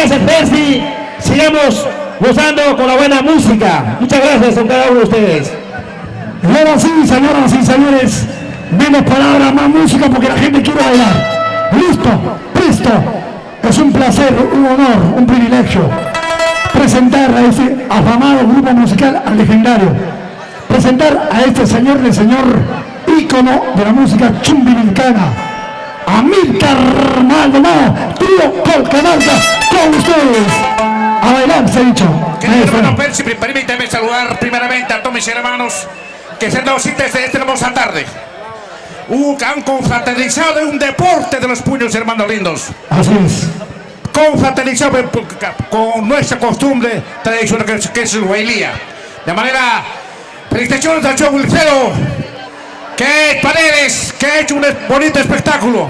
gracias, Percy. Sigamos gozando con la buena música. Muchas gracias a cada uno de ustedes. Y ahora sí, señoras y señores, menos palabras, más música porque la gente quiere bailar. Listo, listo. Es un placer, un honor, un privilegio presentar a ese afamado grupo musical al legendario. Presentar a este señor, el señor ícono de la música chumbivilcana, Amílcar Maldonado, trío Colcamarca, con ustedes. A bailar, se ha dicho. Querido hermano Percy, permítame saludar primeramente a todos mis hermanos que se han dado cita desde esta hermosa tarde. Han confraternizado en un deporte de los puños, hermanos lindos. Así es. Confraternizado con nuestra costumbre tradicional que es el huailía. De manera, felicitaciones al show Wilfredo, que Paredes, que ha hecho un bonito espectáculo.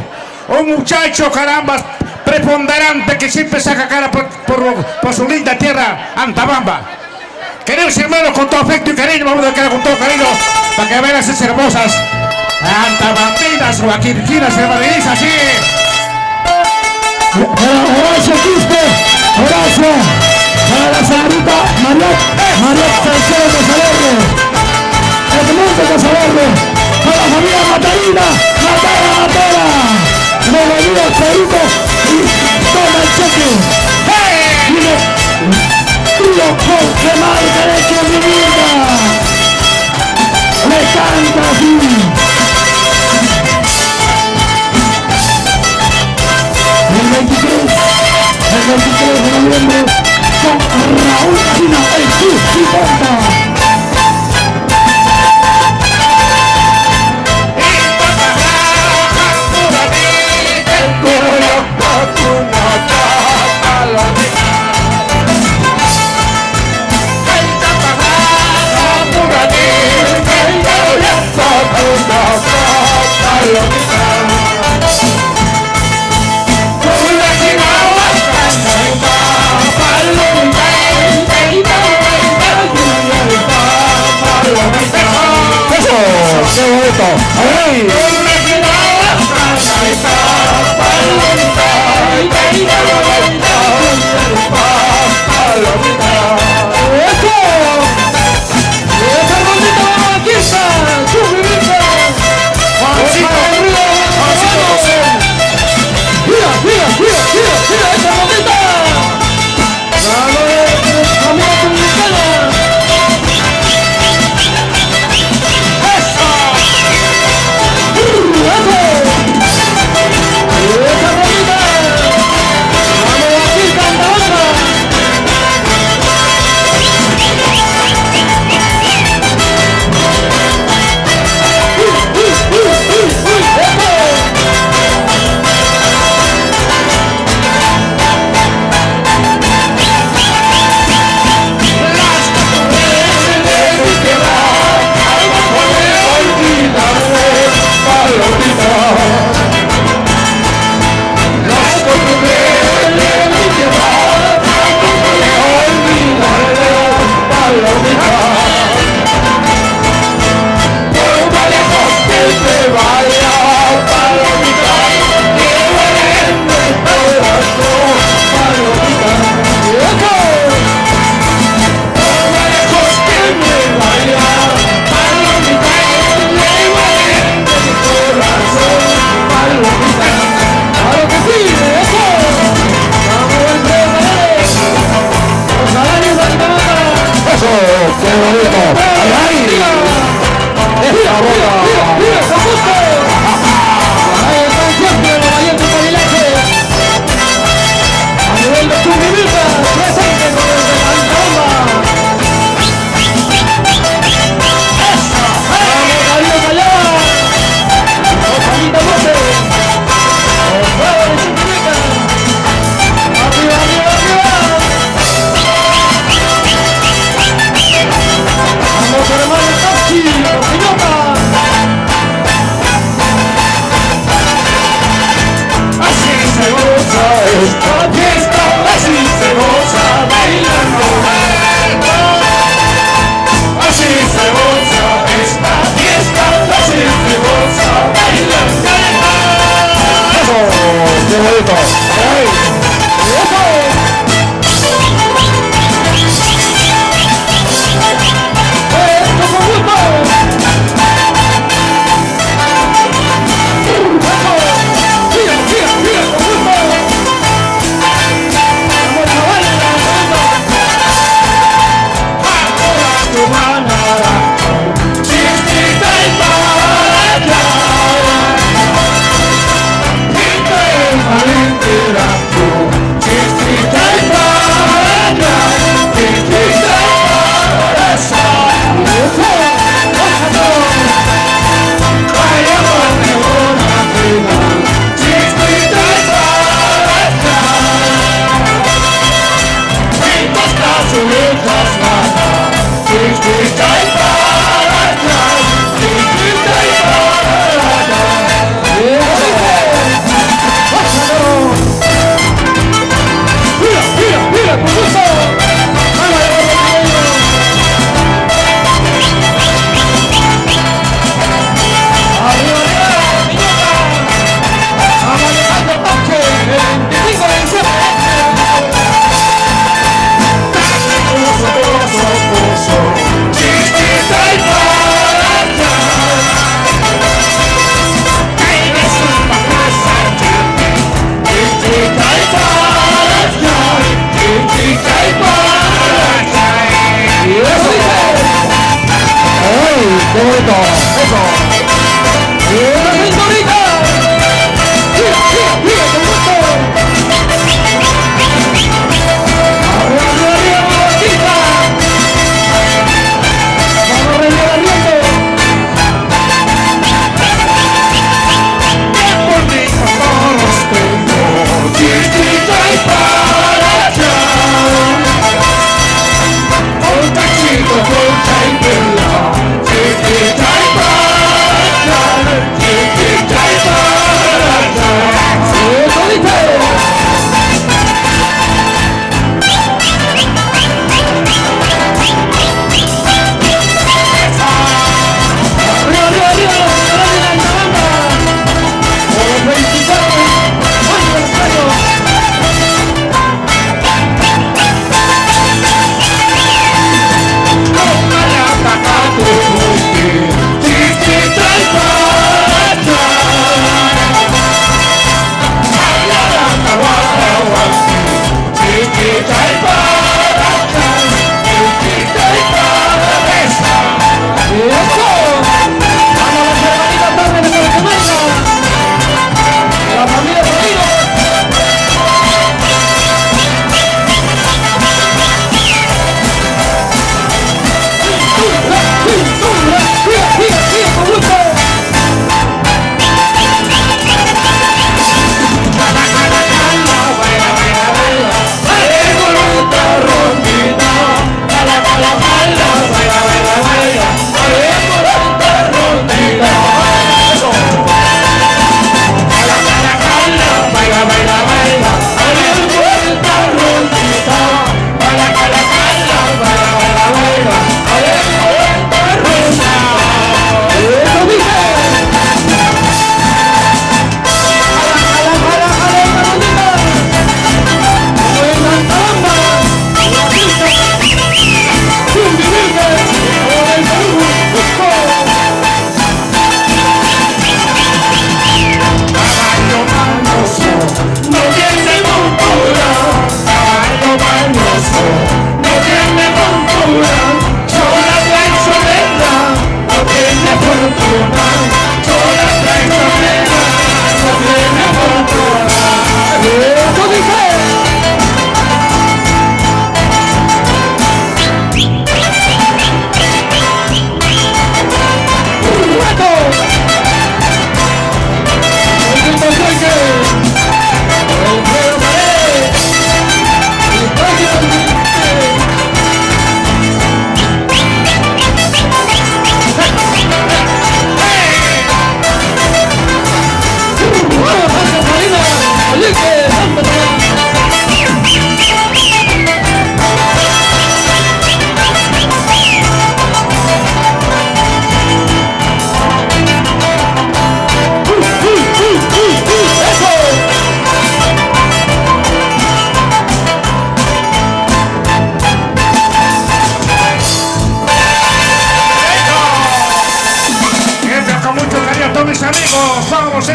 Un muchacho, caramba, preponderante que siempre saca cara por su linda tierra, Antabamba. Queridos hermanos, con todo afecto y cariño, vamos a quedar con todo cariño para que vean esas hermosas antabambinas o aquirquinas, hermanas, así. Horacio Quispe, Horacio, para la señorita Mariot Salcedo Casaberro, Edmundo Casaberro, para la familia Matarina, Matara, Melodía Perito y toma el cheque. Dile, tío Jorge Marca de que mi vida, le canta así. El 23 de noviembre con Raúl China, el Cruz y Ponta.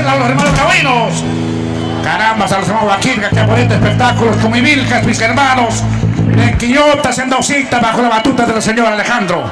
A los hermanos cabinos, carambas a los hermanos Vaquilca, que aportan espectáculos como Ibilcas, mis hermanos, en Quillota, haciendo cita bajo la batuta del señor Alejandro.